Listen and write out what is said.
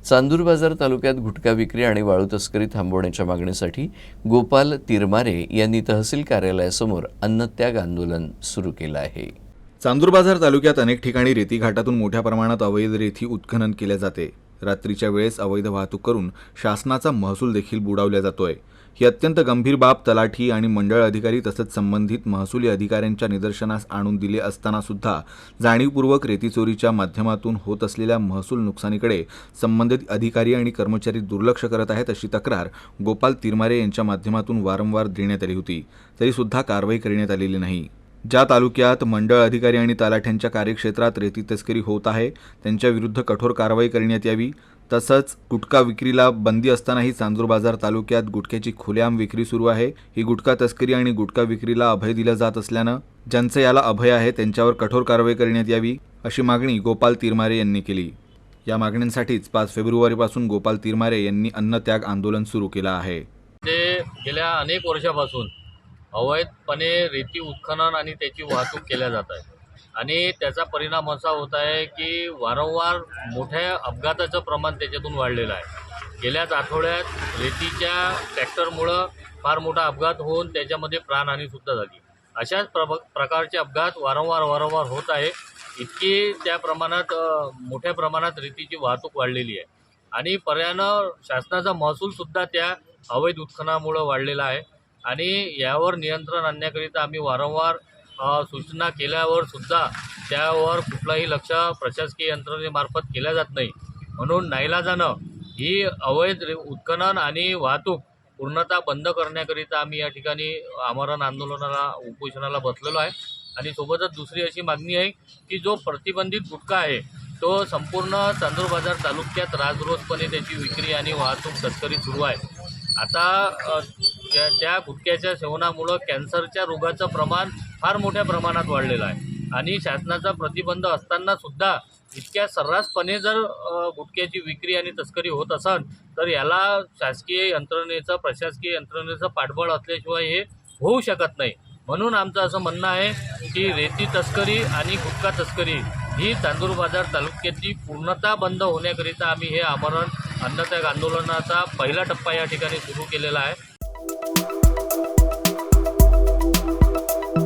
चांदूर बाजार तालुक्यात गुटखा विक्री आणि वाळू तस्करी थांबवण्याच्या मागणीसाठी गोपाल तिरमारे यांनी तहसील कार्यालयासमोर अन्नत्याग आंदोलन सुरू केलं आहे। चांदूर बाजार तालुक्यात अनेक ठिकाणी रेती घाटातून मोठ्या प्रमाणात अवैध रेती उत्खनन केले जाते। रात्रीच्या वेळेस अवैध वाहतूक करून शासनाचा महसूल देखील बुडवला जातोय। ही अत्यंत गंभीर बाब तलाठी आणि मंडळ अधिकारी तसंच संबंधित महसुली अधिकाऱ्यांच्या निदर्शनास आणून दिले असताना सुद्धा जाणीवपूर्वक रेती चोरीच्या माध्यमातून होत असलेल्या महसूल नुकसानीकडे संबंधित अधिकारी आणि कर्मचारी दुर्लक्ष करत आहेत, अशी तक्रार गोपाल तिरमारे यांच्या माध्यमातून वारंवार देण्यात आली होती, तरी सुद्धा कारवाई करण्यात आलेली नाही। ज्या तालुक्यात मंडळ अधिकारी आणि तलाठ्यांच्या कार्यक्षेत्रात रेती तस्करी होत आहे त्यांच्या विरुद्ध कठोर कारवाई करण्यात यावी। तसंच गुटखा विक्रीला बंदी असतानाही चांदूर बाजार तालुक्यात गुटख्याची खुलेआम विक्री सुरू आहे। ही गुटखा तस्करी आणि गुटखा विक्रीला अभय दिलं जात असल्यानं ज्यांचं याला अभय आहे त्यांच्यावर कठोर कारवाई करण्यात यावी, अशी मागणी गोपाल तिरमारे यांनी केली। या मागण्यांसाठीच 5 फेब्रुवारीपासून गोपाल तिरमारे यांनी अन्नत्याग आंदोलन सुरू केलं आहे। ते गेल्या अनेक वर्षापासून अवैधपणे रेती उत्खनन आणि त्याची वाहतूक केल्या जात आहे आणि त्याचा परिणाम असा होत आहे की वारंवार मोठ्या अपघाताचं प्रमाण त्याच्यातून वाढलेलं आहे। गेल्याच आठवड्यात रेतीच्या ट्रॅक्टरमुळं फार मोठा अपघात होऊन त्याच्यामध्ये प्राणहानीसुद्धा झाली। अशाच प्रकारचे अपघात वारंवार होत आहे। इतकी त्या प्रमाणात मोठ्या प्रमाणात रेतीची वाहतूक वाढलेली आहे आणि पर्यायानं शासनाचा महसूलसुद्धा त्या अवैध उत्खननामुळं वाढलेला आहे आणि यावर नियंत्रण आणण्याकरिता आम्ही वारंवार सूचना केल्यावर सुद्धा त्यावर कुठलाही लक्ष प्रशासकीय यंत्रणेमार्फत केल्या जात नाही। म्हणून नाईलाजानं ही अवैध उत्खनन आणि वाहतूक पूर्णतः बंद करण्याकरिता आम्ही या ठिकाणी आमरण आंदोलनाला उपोषणाला बसलेलो आहे आणि सोबतच दुसरी अशी मागणी आहे की जो प्रतिबंधित गुटखा आहे तो संपूर्ण चांदूर बाजार तालुक्यात राजरोसपणे त्याची विक्री आणि वाहतूक तस्करी सुरू आहे। आता त्या गुटख्याच्या सेवनामुळं कॅन्सरच्या रोगाचं प्रमाण फार मोठ्या प्रमाणात वाढलेलं आहे आणि शासनाचा प्रतिबंध असताना सुद्धा इतक्या सर्रासपणे जर गुटख्याची विक्री आणि तस्करी होत असेल तर याला शासकीय यंत्रणेचं प्रशासकीय यंत्रणेचं पाठबळ असल्याशिवाय हे होऊ शकत नाही। म्हणून आमचं असं म्हणणं आहे की रेती तस्करी आणि गुटखा तस्करी ही चांदूर बाजार तालुक्याची पूर्णतः बंद होण्याकरिता आम्ही हे आमरण अन्नत्याग आंदोलनाचा पहिला टप्पा या ठिकाणी सुरू केलेला आहे।